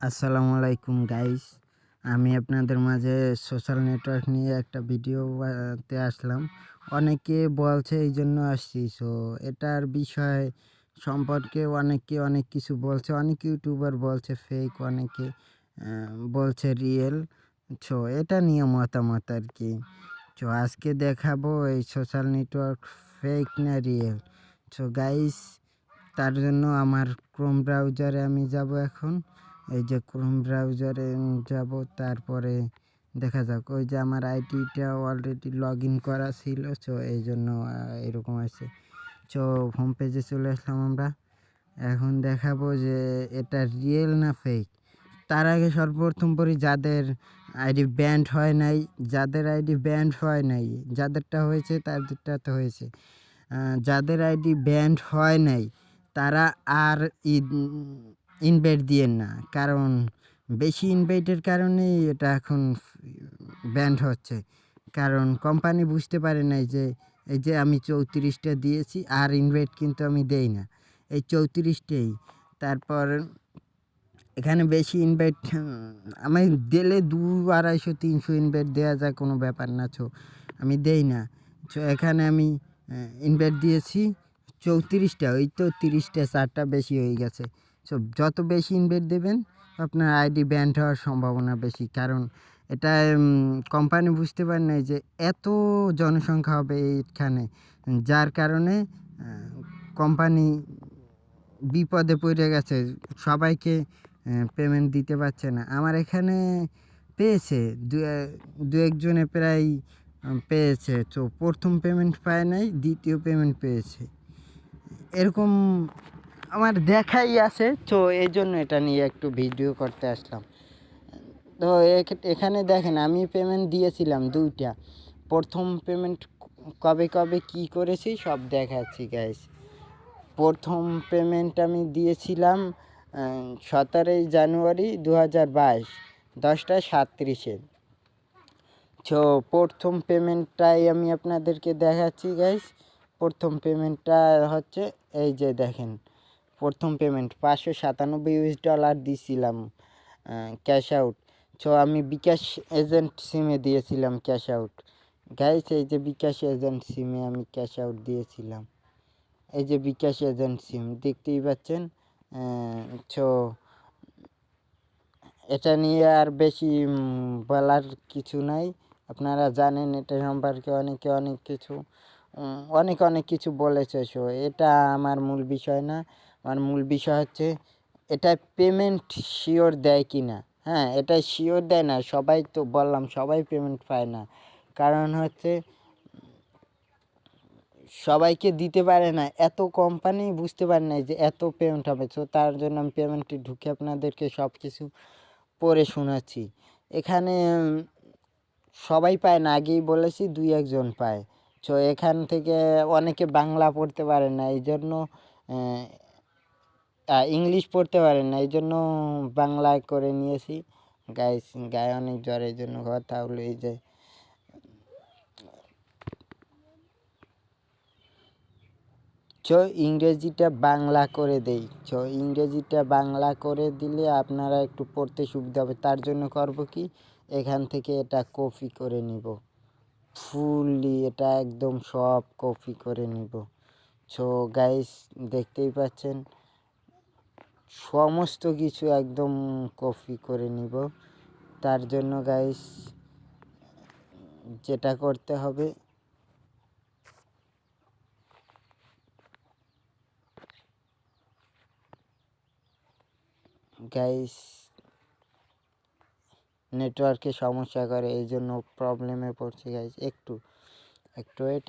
আসসালামু আলাইকুম গাইস। আমি আপনাদের মাঝে সোশ্যাল নেটওয়ার্ক নিয়ে একটা ভিডিও তে আসলাম। অনেকে বলছে এইজন্য আসছি। সো এটার বিষয় সম্পর্কে অনেকে অনেক কিছু বলছে। অনেক ইউটিউবার বলছে ফেক, অনেকে বলছে রিয়েল। সো এটা নিয়ে মতামত আরকি। সো আজকে দেখাবো এই সোশ্যাল নেটওয়ার্ক ফেক না রিয়েল। সো গাইস, তার জন্য আমার ক্রোম ব্রাউজারে আমি যাব এখন। এই যে ক্রোম ব্রাউজারে যাব, তারপরে দেখা যাক। ওই যে আমার আইডিটা অলরেডি লগ ইন করা ছিল, সো এই জন্য এরকম আছে। সো হোম পেজে চলে আসলাম আমরা। এখন দেখাবো যে এটা রিয়েল না ফেক। তার আগে সর্বপ্রথম পরি যাদের আইডি ব্যান্ড হয় নাই, যাদের আইডি ব্যান্ড হয় নাই, যাদেরটা হয়েছে তাদেরটা তো হয়েছে। যাদের আইডি ব্যান্ড হয় নাই তারা আর ইনভাইট দিয়েন না, কারণ বেশি ইনভাইটের কারণেই এটা এখন ব্যান্ড হচ্ছে। কারণ কোম্পানি বুঝতে পারে নাই যে এই যে আমি 34টা দিয়েছি, আর ইনভাইট কিন্তু আমি দেই না, এই 34টাই। তারপর এখানে বেশি ইনভাইট আমি দিলে 200, 250, 300 ইনভাইট দেওয়া যায়, কোনো ব্যাপার না। আমি দেই না। এখানে আমি ইনভাইট দিয়েছি 34টা, ওই তো 30টা 4টা বেশি হয়ে গেছে। যত বেশি ইনভাইট দেবেন আপনার আইডি ব্যান্ড হওয়ার সম্ভাবনা বেশি। কারণ এটা কোম্পানি বুঝতে পারে নাই যে এত জনসংখ্যা হবে এইখানে, যার কারণে কোম্পানি বিপদে পড়ে গেছে। সবাইকে পেমেন্ট দিতে পারছে না। আমার এখানে পেয়েছে, দু একজনে প্রায় পেয়েছে। তো প্রথম পেমেন্ট পায় নাই, দ্বিতীয় পেমেন্ট পেয়েছে। এরকম আমার দেখাই আছে। তো এই জন্য এটা নিয়ে একটু ভিডিও করতে আসলাম। তো এখানে দেখেন আমি পেমেন্ট দিয়েছিলাম 2টা। প্রথম পেমেন্ট কবে কবে কি করেছি সব দেখাচ্ছি গাইস। প্রথম পেমেন্ট আমি দিয়েছিলাম 17ই জানুয়ারি 2022, 10টা 37-এ। তো প্রথম পেমেন্টটাই আমি আপনাদেরকে দেখাচ্ছি গাইস। প্রথম পেমেন্টটা হচ্ছে এই যে দেখেন, প্রথম পেমেন্ট $597 দিয়েছিলাম ক্যাশ আউট। তো আমি বিকাশ এজেন্ট সিমে দিয়েছিলাম ক্যাশ আউট গাইস। এই যে বিকাশ এজেন্ট সিমে আমি ক্যাশ আউট দিয়েছিলাম। এই যে বিকাশ এজেন্ট সিম দেখতেই পাচ্ছেন। তো এটা নিয়ে আর বেশি বলার কিছু নাই। আপনারা জানেন এটা সম্পর্কে অনেকে অনেক কিছু অনেক কিছু বলেছে। সো এটা আমার মূল বিষয় না। আমার মূল বিষয় হচ্ছে এটা পেমেন্ট শিওর দেয় কি না। হ্যাঁ, এটা শিওর দেয় না। সবাই তো বললাম সবাই পেমেন্ট পায় না, কারণ হচ্ছে সবাইকে দিতে পারে না। এত কোম্পানি বুঝতে পারে না যে এত পেমেন্ট হবে। তো তার জন্য আমি পেমেন্টে ঢুকে আপনাদেরকে সব কিছু পড়ে শোনাচ্ছি। এখানে সবাই পায় না, আগেই বলেছি 2-1 জন পায়। তো এখান থেকে অনেকে বাংলা পড়তে পারে না, এই জন্য ইংলিশ পড়তে পারে না, এই জন্য বাংলায় করে নিয়েছি গাইস। গায়ে অনেক জ্বর, এই জন্য কথা হলো এই যে ইংরেজিটা বাংলা করে দেই। ইংরেজিটা বাংলা করে দিলে আপনারা একটু পড়তে সুবিধা হবে। তার জন্য করব কি, এখান থেকে এটা কপি করে নিব, ফুললি এটা একদম সব কপি করে নিব। গাইস দেখতেই পাচ্ছেন সমস্ত কিছু একদম কপি করে নিব। তার জন্য গাইস যেটা করতে হবে, গাইস নেটওয়ার্কে সমস্যা করে, এই জন্য প্রবলেমে পড়ছে গাইস। একটু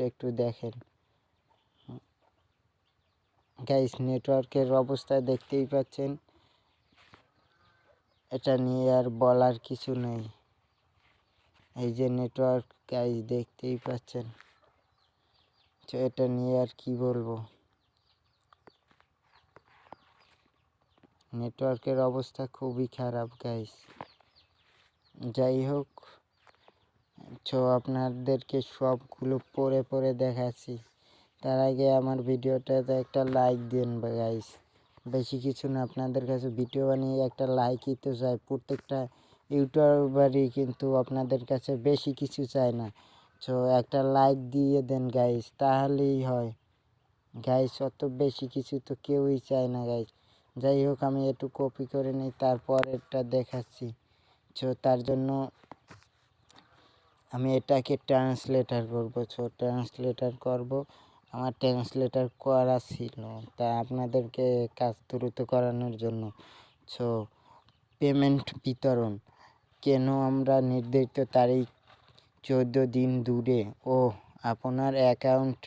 একটু দেখেন গাইস, নেটওয়ার্কের অবস্থা দেখতেই পাচ্ছেন। এটা নিয়ে আর বলার কিছু নেই। এই যে নেটওয়ার্ক গাইস দেখতেই পাচ্ছেন। এটা নিয়ে আর কি বলবো, নেটওয়ার্কের অবস্থা খুবই খারাপ গাইস। যাই হোক, আপনাদেরকে সবগুলো পড়ে দেখাচ্ছি। তার আগে আমার ভিডিওটাতে একটা লাইক দিন গাইস। বেশি কিছু না, আপনাদের কাছে ভিডিও বানিয়ে একটা লাইকই তো চাই। প্রত্যেকটা ইউটিউবারই কিন্তু আপনাদের কাছে বেশি কিছু চায় না। সো একটা লাইক দিয়ে দেন গাইস, তাহলেই হয় গাইস। অত বেশি কিছু তো কেউই চায় না গাইস। যাই হোক, আমি একটু কপি করে নিই, তারপরেরটা দেখাচ্ছি। সো তার জন্য আমি এটাকে ট্রান্সলেটার করব। সো ট্রান্সলেটার করব, আমার ট্রান্সলেটার করা ছিল, তা আপনাদেরকে কাজ দ্রুত করানোর জন্য। সো পেমেন্ট বিতরণ, কেন আমরা নির্ধারিত তারিখ 14 দিন দূরে? ও আপনার অ্যাকাউন্ট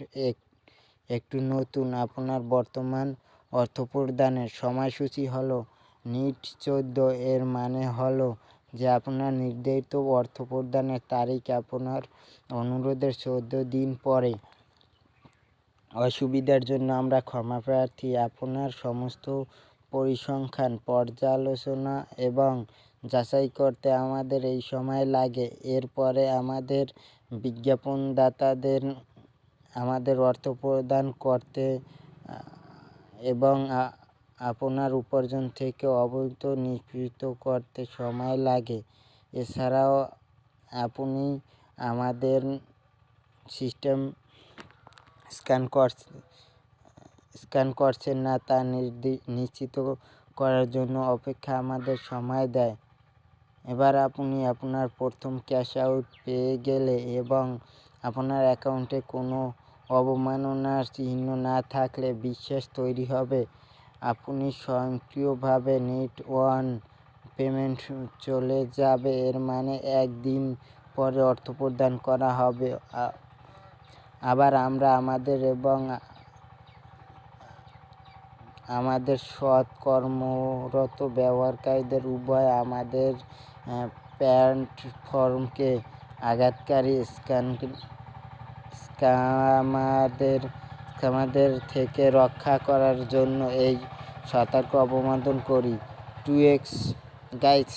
একটু নতুন। আপনার বর্তমান অর্থপ্রদানের সময়সূচি হলো নিট 14। এর মানে হলো যে আপনার নির্ধারিত অর্থপ্রদানের তারিখ আপনার অনুরোধের 14 দিন পরে। অসুবিধার জন্য আমরা ক্ষমা প্রার্থী। আপনার সমস্ত পরিসংখ্যান পর্যালোচনা এবং যাচাই করতে আমাদের এই সময় লাগে। এরপরে আমাদের বিজ্ঞাপনদাতাদের আমাদের অর্থ প্রদান করতে এবং আপনার উপার্জন থেকে অবৈধ নিষ্কৃত করতে সময় লাগে। এছাড়াও আপনি আমাদের সিস্টেম স্ক্যান করছেন না তা নিশ্চিত করার জন্য অপেক্ষা আমাদের সময় দেয়। এবার আপনি আপনার প্রথম ক্যাশ আউট পেয়ে গেলে এবং আপনার অ্যাকাউন্টে কোনো অবমাননার চিহ্ন না থাকলে বিশ্বাস তৈরি হবে। আপনি স্বয়ংক্রিয়ভাবে নেট ওয়ান পেমেন্ট চলে যাবে, এর মানে একদিন পরে অর্থ প্রদান করা হবে। আবার আমরা আমাদের এবং আমাদের সৎ কর্মরত ব্যবহারকারীদের উভয় আমাদের প্ল্যাটফর্মকে আঘাতকারী স্ক্যামারদের থেকে রক্ষা করার জন্য এই সতর্ক অবমানন করি। 2x গাইস,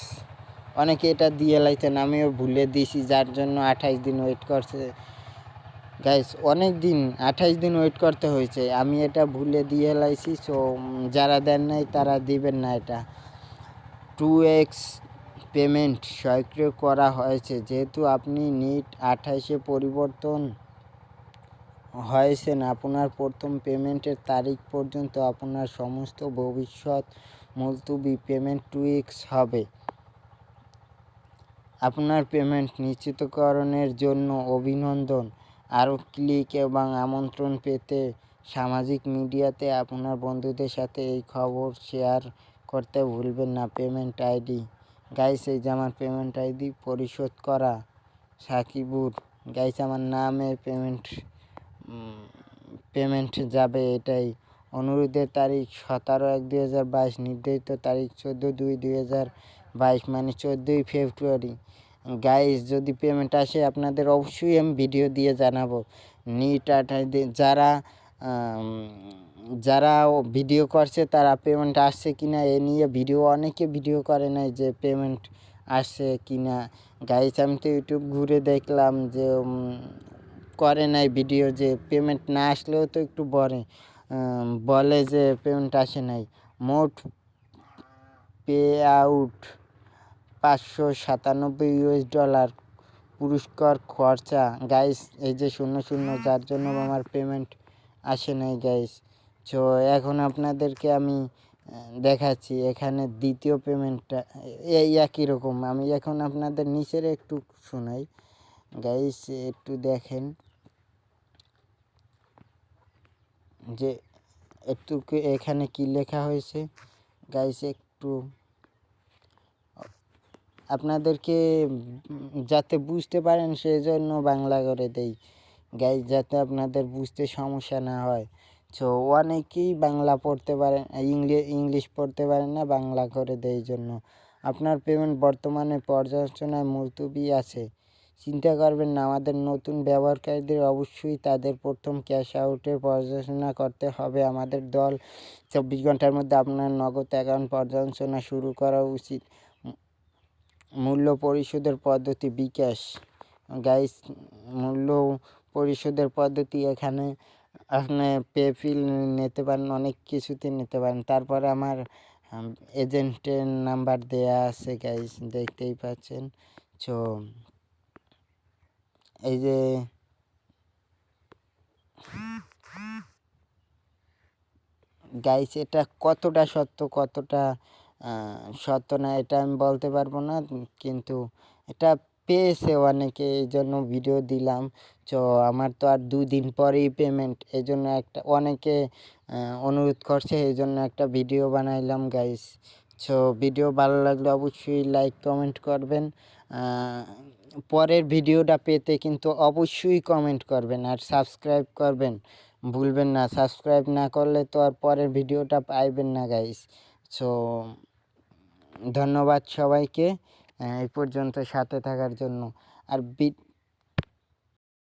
অনেকে এটা দিয়ে লাইছেন, আমিও ভুলে দিয়েছি, যার জন্য 28 দিন ওয়েট করছে গাইস। অনেক দিন 28 দিন ওয়েট করতে হয়েছে, আমি এটা ভুলে দিয়ে লাইছি। সো যারা দেন নাই তারা দিবেন না। এটা 2x পেমেন্ট স্বয়ংক্রিয় করা হয়েছে যেহেতু আপনি নিট 28-এ পরিবর্তন হয়েছেন। আপনার প্রথম পেমেন্টের তারিখ পর্যন্ত আপনার সমস্ত ভবিষ্যৎ মুলতবি পেমেন্ট 2x হবে। আপনার পেমেন্ট নিশ্চিতকরণের জন্য অভিনন্দন। আরও ক্লিক এবং আমন্ত্রণ পেতে সামাজিক মিডিয়াতে আপনার বন্ধুদের সাথে এই খবর শেয়ার করতে ভুলবেন না। পেমেন্ট আইডি গাইস, এই যে আমার পেমেন্ট আইডি পরিশোধ করা সাকিবুর গাইস, আমার নামে পেমেন্ট যাবে এটাই। অনুরোধের তারিখ 17/1/2022, নির্ধারিত তারিখ 14/2/2022, মানে 14ই ফেব্রুয়ারি। গাইস, যদি পেমেন্ট আসে আপনাদের অবশ্যই আমি ভিডিও দিয়ে জানাবো। নিট 28 দিন যারা ভিডিও করছে তারা পেমেন্ট আসছে কিনা এ নিয়ে অনেকে ভিডিও করে নাই যে পেমেন্ট আসছে কিনা। গাইস, আমি তো ইউটিউব ঘুরে দেখলাম যে করে নাই ভিডিও, যে পেমেন্ট না আসলেও তো একটু বলে যে পেমেন্ট আসে নাই। মোট পে আউট $597, পুরস্কার খরচা গাইস এই যে 00, যার জন্য আমার পেমেন্ট আসে নাই গাইস। সো এখন আপনাদেরকে আমি দেখাচ্ছি এখানে দ্বিতীয় পেমেন্টটা এই একই রকম। আমি এখন আপনাদের নিচের একটু শোনাই গাইস, একটু দেখেন যে একটু এখানে কি লেখা হয়েছে গাইস। একটু আপনাদেরকে যাতে বুঝতে পারেন সেজন্য বাংলা করে দেই গাইস, যাতে আপনাদের বুঝতে সমস্যা না হয়। সো অনেকেই বাংলা পড়তে পারেন, ইংলিশ পড়তে পারেন না, বাংলা করে দেয় জন্য। আপনার পেমেন্ট বর্তমানে পর্যালোচনায় মুলতবি আছে। চিন্তা করবেন না, আমাদের নতুন ব্যবহারকারীদের অবশ্যই তাদের প্রথম ক্যাশ আউটের পর্যালোচনা করতে হবে। আমাদের দল 24 ঘন্টার মধ্যে আপনার নগদ অ্যাকাউন্ট পর্যালোচনা শুরু করা উচিত। মূল্য পরিশোধের পদ্ধতি bKash গাইস, মূল্য পরিশোধের পদ্ধতি এখানে আপনি পেফিল নিতে পারেন, অনেক কিছুতে নিতে পারেন। তারপরে আমার এজেন্টের নাম্বার দেয়া আছে গাইস, দেখতেই পাচ্ছেন। সো এই যে গাইস, এটা কতটা সত্য কতটা সত্য না এটা আমি বলতে পারবো না, কিন্তু এটা পেয়েছে অনেকে, এই জন্য ভিডিও দিলাম। তো আমার তো আর 2 দিন পরেই পেমেন্ট, এই জন্য একটা অনেকে অনুরোধ করছে, এই জন্য একটা ভিডিও বানাইলাম গাইস। সো ভিডিও ভালো লাগলে অবশ্যই লাইক কমেন্ট করবেন। পরের ভিডিওটা পেতে কিন্তু অবশ্যই কমেন্ট করবেন আর সাবস্ক্রাইব করবেন, ভুলবেন না। সাবস্ক্রাইব না করলে তো আর পরের ভিডিওটা পাইবেন না গাইস। সো ধন্যবাদ সবাইকে এই পর্যন্ত সাথে থাকার জন্য। আর